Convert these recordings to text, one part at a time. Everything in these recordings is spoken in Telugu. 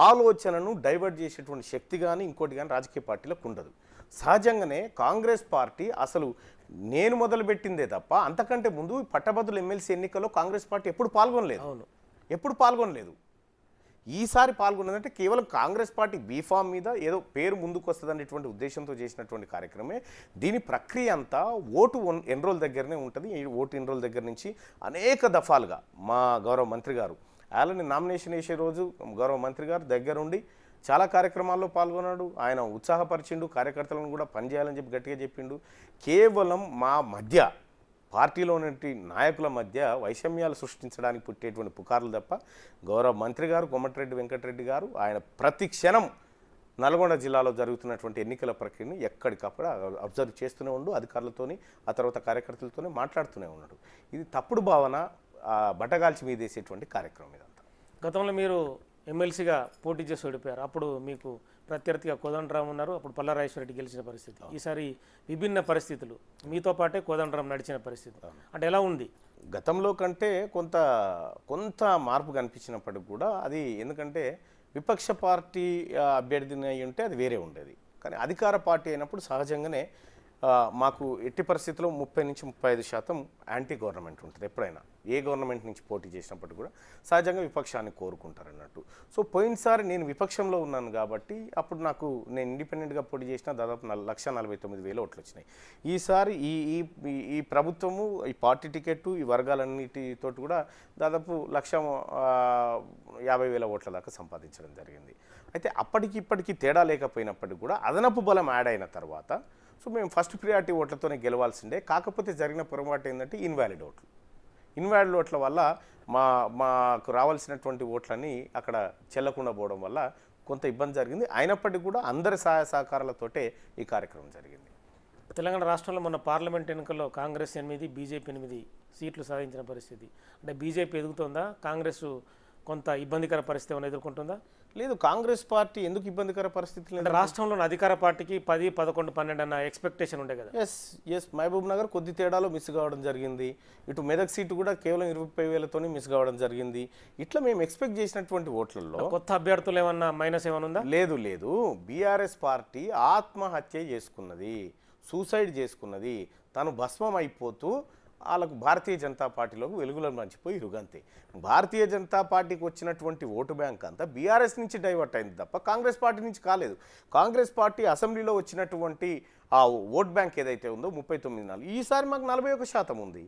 ఆలోచనను డైవర్ట్ చేసేటువంటి శక్తి కానీ ఇంకోటి కానీ రాజకీయ పార్టీలకు ఉండదు. సహజంగానే కాంగ్రెస్ పార్టీ అసలు నేను మొదలుపెట్టిందే తప్ప అంతకంటే ముందు పట్టభద్రుల ఎమ్మెల్సీ ఎన్నికల్లో కాంగ్రెస్ పార్టీ ఎప్పుడు పాల్గొనలేదు. ఎప్పుడు పాల్గొనలేదు. ఈసారి పాల్గొన్నదంటే కేవలం కాంగ్రెస్ పార్టీ బీఫామ్ మీద ఏదో పేరు ముందుకు వస్తుందనేటువంటి ఉద్దేశంతో చేసినటువంటి కార్యక్రమే. దీని ప్రక్రియ అంతా ఓటు ఎన్రోల్ దగ్గరనే ఉంటుంది. ఈ ఓటు ఎన్రోల్ దగ్గర నుంచి అనేక దఫాలుగా మా గౌరవ మంత్రి గారు అలానే నామినేషన్ వేసే రోజు గౌరవ మంత్రి గారు దగ్గరుండి చాలా కార్యక్రమాల్లో పాల్గొన్నాడు. ఆయన ఉత్సాహపరిచిండు, కార్యకర్తలను కూడా పనిచేయాలని చెప్పి గట్టిగా చెప్పిండు. కేవలం మా మధ్య పార్టీలోని నాయకుల మధ్య వైషమ్యాలు సృష్టించడానికి పుట్టేటువంటి పుకార్లు తప్ప గౌరవ మంత్రి గారు కోమటిరెడ్డి వెంకటరెడ్డి గారు ఆయన ప్రతి క్షణం నల్గొండ జిల్లాలో జరుగుతున్నటువంటి ఎన్నికల ప్రక్రియను ఎక్కడికక్కడ అబ్జర్వ్ చేస్తూనే ఉండు, అధికారులతోని ఆ తర్వాత కార్యకర్తలతోనే మాట్లాడుతూనే ఉన్నాడు. ఇది తప్పుడు భావన, బట్టగాల్చి మీదేసేటువంటి కార్యక్రమం ఇదంతా. గతంలో మీరు ఎమ్మెల్సీగా పోటీ చేసి ఓడిపోయారు. అప్పుడు మీకు ప్రత్యర్థిగా కోదండరాం ఉన్నారు, అప్పుడు పల్లారాజేశ్వరరెడ్డి గెలిచిన పరిస్థితి. ఈసారి విభిన్న పరిస్థితులు, మీతో పాటే కోదండరాం నడిచిన పరిస్థితి అంటే ఎలా ఉంది? గతంలో కంటే కొంత మార్పు కనిపించినప్పటికి కూడా అది ఎందుకంటే విపక్ష పార్టీ అభ్యర్థిని అయి ఉంటే అది వేరే ఉండేది. కానీ అధికార పార్టీ అయినప్పుడు సహజంగానే మాకు ఎట్టి పరిస్థితుల్లో 30 నుంచి 35% యాంటీ గవర్నమెంట్ ఉంటుంది. ఎప్పుడైనా ఏ గవర్నమెంట్ నుంచి పోటీ చేసినప్పటికీ కూడా సహజంగా విపక్షాన్ని కోరుకుంటారు అన్నట్టు. సో పోయినసారి నేను విపక్షంలో ఉన్నాను కాబట్టి అప్పుడు నేను ఇండిపెండెంట్గా పోటీ చేసిన దాదాపు 1,49,000 ఓట్లు వచ్చినాయి. ఈసారి ఈ ప్రభుత్వము ఈ పార్టీ టికెట్టు ఈ వర్గాలన్నిటితో కూడా దాదాపు 1,50,000 ఓట్ల దాకా సంపాదించడం జరిగింది. అయితే అప్పటికి ఇప్పటికీ తేడా లేకపోయినప్పటికీ కూడా అదనపు బలం యాడ్ అయిన తర్వాత సో మేము ఫస్ట్ ప్రియారిటీ ఓట్లతోనే గెలవాల్సిందే. కాకపోతే జరిగిన పొరపాటు ఏంటంటే ఇన్వాలిడ్ ఓట్ల వల్ల మాకు రావాల్సినటువంటి ఓట్లన్నీ అక్కడ చెల్లకుండా పోవడం వల్ల కొంత ఇబ్బంది జరిగింది. అయినప్పటికీ కూడా అందరి సహాయ సహకారాలతోటే ఈ కార్యక్రమం జరిగింది. తెలంగాణ రాష్ట్రంలో మొన్న పార్లమెంట్ ఎన్నికల్లో కాంగ్రెస్ 8, బీజేపీ 8 సీట్లు సాధించిన పరిస్థితి. అంటే బీజేపీ ఎదుగుతుందా, కాంగ్రెస్ కొంత ఇబ్బందికర పరిస్థితి ఏమైనా ఎదుర్కొంటుందా? లేదు, కాంగ్రెస్ పార్టీ ఎందుకు ఇబ్బందికర పరిస్థితులు అంటే రాష్ట్రంలోని అధికార పార్టీకి 10, 11, 12 అన్న ఎక్స్పెక్టేషన్ ఉండే కదా. ఎస్ మహబూబ్ నగర్ కొద్ది తేడాలో మిస్ కావడం జరిగింది. ఇటు మెదక్ సీటు కూడా కేవలం 20,000తోనే మిస్ కావడం జరిగింది. ఇట్లా మేము ఎక్స్పెక్ట్ చేసినటువంటి ఓట్లలో కొత్త అభ్యర్థులు ఏమన్నా మైనస్ ఏమైనా ఉందా? లేదు. బీఆర్ఎస్ పార్టీ ఆత్మహత్య చేసుకున్నది, సూసైడ్ చేసుకున్నది. తను భస్మం అయిపోతూ వాళ్ళకు భారతీయ జనతా పార్టీలోకి వెలుగులో మర్చిపోయి ఇరుగంతే. భారతీయ జనతా పార్టీకి వచ్చినటువంటి ఓటు బ్యాంక్ అంతా బీఆర్ఎస్ నుంచి డైవర్ట్ అయింది తప్ప కాంగ్రెస్ పార్టీ నుంచి కాలేదు. కాంగ్రెస్ పార్టీ అసెంబ్లీలో వచ్చినటువంటి ఆ ఓట్ బ్యాంక్ ఏదైతే ఉందో 39 ఈసారి మాకు 41% ఉంది.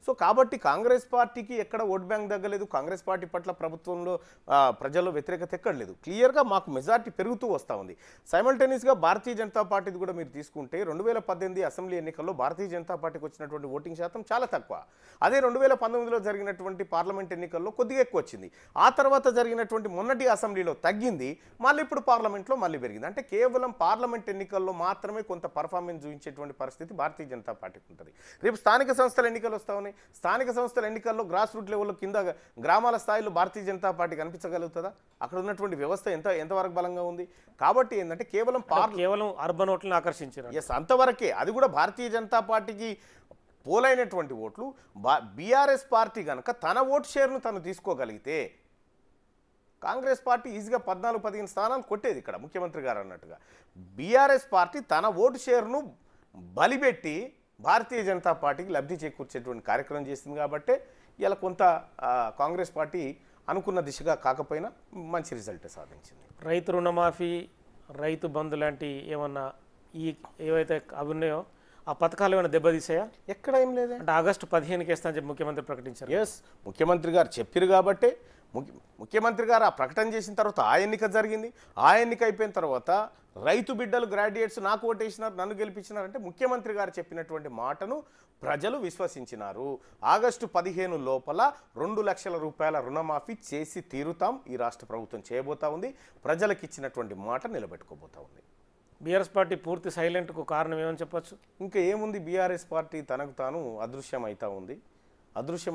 సో కాబట్టి కాంగ్రెస్ పార్టీకి ఎక్కడ ఓట్ బ్యాంక్ తగ్గలేదు. కాంగ్రెస్ పార్టీ పట్ల ప్రభుత్వంలో ప్రజల్లో వ్యతిరేకత ఎక్కడ లేదు. క్లియర్గా మాకు మెజార్టీ పెరుగుతూ వస్తూ ఉంది. సైమల్టేనియస్గా భారతీయ జనతా పార్టీది కూడా మీరు తీసుకుంటే 2018 అసెంబ్లీ ఎన్నికల్లో భారతీయ జనతా పార్టీకి వచ్చినటువంటి ఓటింగ్ శాతం చాలా తక్కువ. అదే 2019లో జరిగినటువంటి పార్లమెంట్ ఎన్నికల్లో కొద్దిగా ఎక్కువ వచ్చింది. ఆ తర్వాత జరిగినటువంటి మొన్నటి అసెంబ్లీలో తగ్గింది, మళ్ళీ ఇప్పుడు పార్లమెంట్లో మళ్ళీ పెరిగింది. అంటే కేవలం పార్లమెంట్ ఎన్నికల్లో మాత్రమే కొంత పర్ఫార్మెన్స్ చూపించేటువంటి పరిస్థితి భారతీయ జనతా పార్టీకి ఉంటుంది. రేపు స్థానిక సంస్థల ఎన్నికలు వస్తా ఉన్నాయి. స్థానిక సంస్థల ఎన్నికల్లో గ్రాస్ రూట్ లెవెల్లో కింద గ్రామాల స్థాయిలో భారతీయ జనతా పార్టీ కనిపించగలుగుతుందా? అక్కడ ఉన్నటువంటి వ్యవస్థ ఎంతవరకు బలంగా ఉంది? కాబట్టి ఏంటంటే కేవలం అర్బన్ ఓట్లను ఆకర్షించారు. అంతవరకే. అది కూడా భారతీయ జనతా పార్టీకి పోలైనటువంటి ఓట్లు బీఆర్ఎస్ పార్టీ కనుక తన ఓటు షేర్ను తను తీసుకోగలిగితే కాంగ్రెస్ పార్టీ ఈజీగా 14-15 స్థానాలు కొట్టేది. ఇక్కడ ముఖ్యమంత్రి గారు అన్నట్టుగా బీఆర్ఎస్ పార్టీ తన ఓటు షేర్ను బలిపెట్టి భారతీయ జనతా పార్టీకి లబ్ధి చేకూర్చేటువంటి కార్యక్రమం చేసింది. కాబట్టి ఇలా కొంత కాంగ్రెస్ పార్టీ అనుకున్న దిశగా కాకపోయినా మంచి రిజల్ట్ సాధించింది. రైతు రుణమాఫీ, రైతు బంధు లాంటి ఏమన్నా ఏవైతే అవి ఉన్నాయో ఆ పథకాలు ఏమైనా దెబ్బతీసాయా? ఎక్కడ ఏం లేదు. అంటే ఆగస్టు 15కి వేస్తా అని చెప్పి ముఖ్యమంత్రి ప్రకటించారు. ముఖ్యమంత్రి గారు చెప్పారు కాబట్టి ముఖ్యమంత్రి గారు ఆ ప్రకటన చేసిన తర్వాత ఆ ఎన్నిక జరిగింది. ఆ ఎన్నిక అయిపోయిన తర్వాత రైతు బిడ్డలు గ్రాడ్యుయేట్స్ నాకు ఓటేసినారు, నన్ను గెలిపించినారు అంటే ముఖ్యమంత్రి గారు చెప్పినటువంటి మాటను ప్రజలు విశ్వసించినారు. ఆగస్టు 15 లోపల 2 లక్షల రూపాయల రుణమాఫీ చేసి తీరుతాం ఈ రాష్ట్ర ప్రభుత్వం చేయబోతా ఉంది. ప్రజలకు ఇచ్చినటువంటి మాట నిలబెట్టుకోబోతా ఉంది. బీఆర్ఎస్ పార్టీ పూర్తి సైలెంట్కు కారణం ఏమని చెప్పొచ్చు? ఇంకా ఏముంది, బీఆర్ఎస్ పార్టీ తనకు తాను అదృశ్యం అవుతా ఉంది.